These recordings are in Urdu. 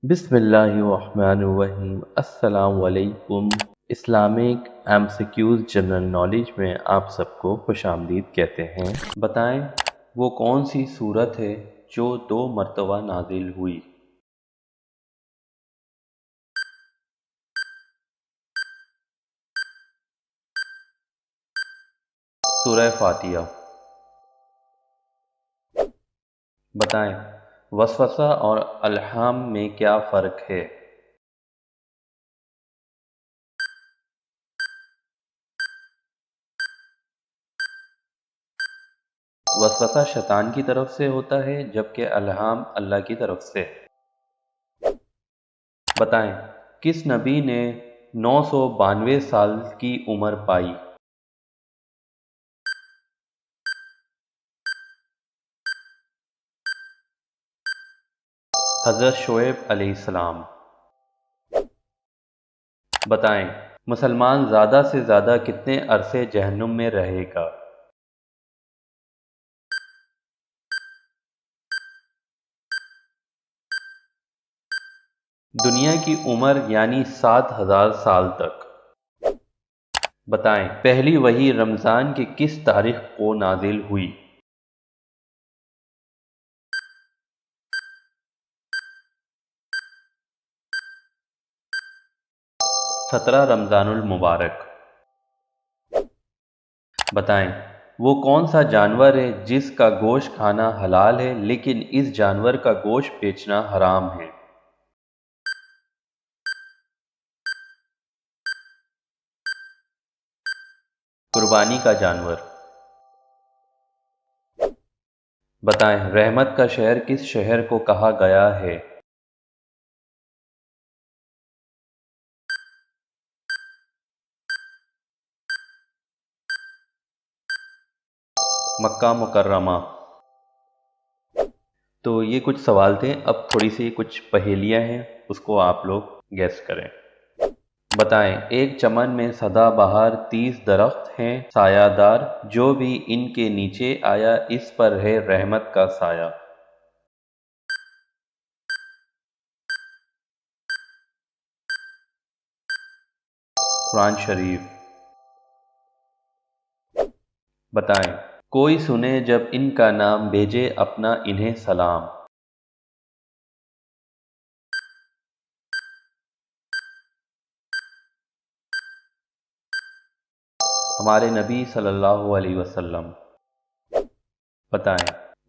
بسم اللہ الرحمن الرحیم۔ السلام علیکم۔ Islamic M C Qs general knowledge میں آپ سب کو خوش آمدید کہتے ہیں۔ بتائیں وہ کون سی سورت ہے جو 2 مرتبہ نازل ہوئی؟ سورہ فاتحہ۔ بتائیں وسوسہ اور الہام میں کیا فرق ہے؟ وسوسہ شیطان کی طرف سے ہوتا ہے جبکہ الہام اللہ کی طرف سے۔ بتائیں کس نبی نے 992 سال کی عمر پائی؟ حضرت شعیب علیہ السلام۔ بتائیں مسلمان زیادہ سے زیادہ کتنے عرصے جہنم میں رہے گا؟ دنیا کی عمر یعنی 7,000 سال تک۔ بتائیں پہلی وحی رمضان کی کس تاریخ کو نازل ہوئی؟ 17 رمضان المبارک۔ بتائیں وہ کون سا جانور ہے جس کا گوشت کھانا حلال ہے لیکن اس جانور کا گوشت بیچنا حرام ہے؟ قربانی کا جانور۔ بتائیں رحمت کا شہر کس شہر کو کہا گیا ہے؟ مکہ مکرمہ۔ تو یہ کچھ سوال تھے، اب تھوڑی سی کچھ پہیلیاں ہیں، اس کو آپ لوگ گیس کریں۔ بتائیں ایک چمن میں سدا بہار 30 درخت ہیں سایہ دار، جو بھی ان کے نیچے آیا اس پر ہے رحمت کا سایہ۔ قرآن شریف۔ بتائیں کوئی سنے جب ان کا نام بھیجے اپنا انہیں سلام۔ ہمارے نبی صلی اللہ علیہ وسلم۔ بتائیں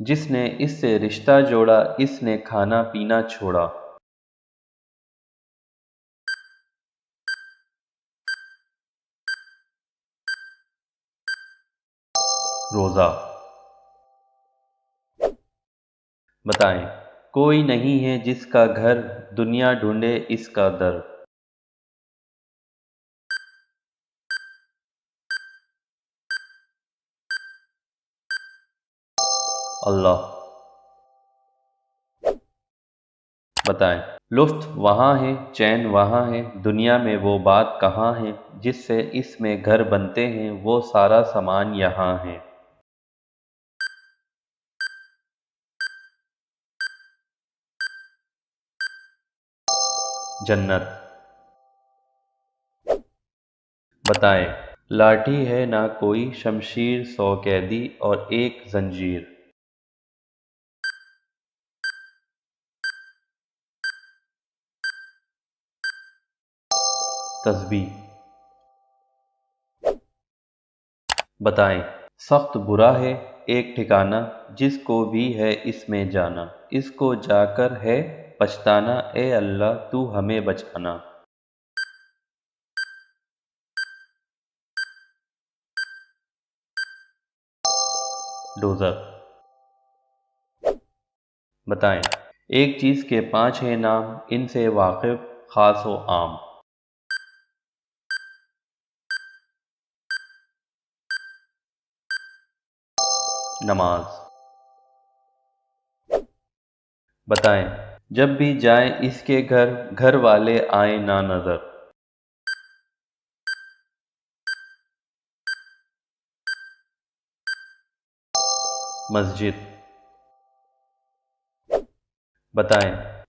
جس نے اس سے رشتہ جوڑا اس نے کھانا پینا چھوڑا۔ روزہ۔ بتائیں کوئی نہیں ہے جس کا گھر دنیا ڈھونڈے اس کا در۔ اللہ۔ بتائیں لطف وہاں ہے چین وہاں ہے، دنیا میں وہ بات کہاں ہے جس سے اس میں گھر بنتے ہیں وہ سارا سامان یہاں ہے۔ جنت۔ بتائیں لاٹھی ہے نہ کوئی شمشیر 100 قیدی اور ایک زنجیر۔ تسبیح۔ بتائیں سخت برا ہے ایک ٹھکانہ، جس کو بھی ہے اس میں جانا، اس کو جا کر ہے پچھتانا، اے اللہ تو ہمیں بچانا۔ دوزخ۔ بتائیں ایک چیز کے 5 ہیں نام، ان سے واقف خاص و عام۔ نماز۔ بتائیں جب بھی جائیں اس کے گھر، گھر والے آئیں نہ نظر۔ مسجد۔ بتائیں